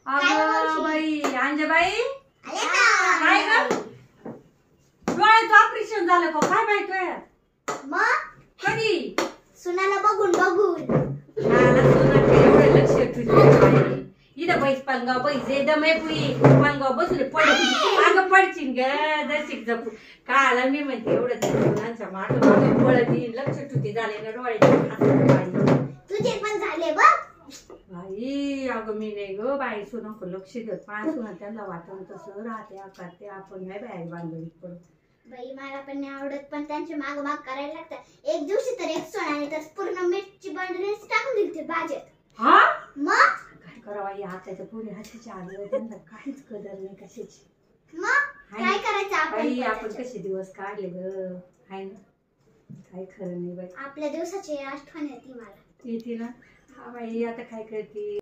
अगं बाई अंजबाई काय ग डोळ्याचं ऑपरेशन झालं का काय माहितोय मग कधी सुनाला बघून बघून मला सोनाचं एवढं लक्ष तुझ्या इथं बैस पालगाव बैसे दमे पुई पालगाव बसले पडची अगं पडशील ग दर्शिक जपू काला मी म्हणते एवढं सोनांच्या माठ मागं पळत येईल लक्ष तुझी झाले ना डोळ्याचे तुझे पण झाले बघ बाई अगं मी नाही ग बाई सोना लक्ष देत पाय सोना त्यांना वाटून तसं राहते आकारते आपण नाही बाई बांधवीत पडत बाई मला पण नाही आवडत पण त्यांचे माग माग करायला लागतात एक दिवशी तर एक सोनाने तर पूर्ण मिरची बंडलीच टाकून दिली ते भाज्यात हा मग काय करावं हाताच्या पुढे हाताच्या आलं त्यांना काहीच कदर नाही कशाची मग काय करायचं बाई आपण आपण कसे दिवस काढले ग हाय ना काय खरं नाही बाई आपल्या दिवसाची आठवण येते मला येते ना हा बाई आता काय करते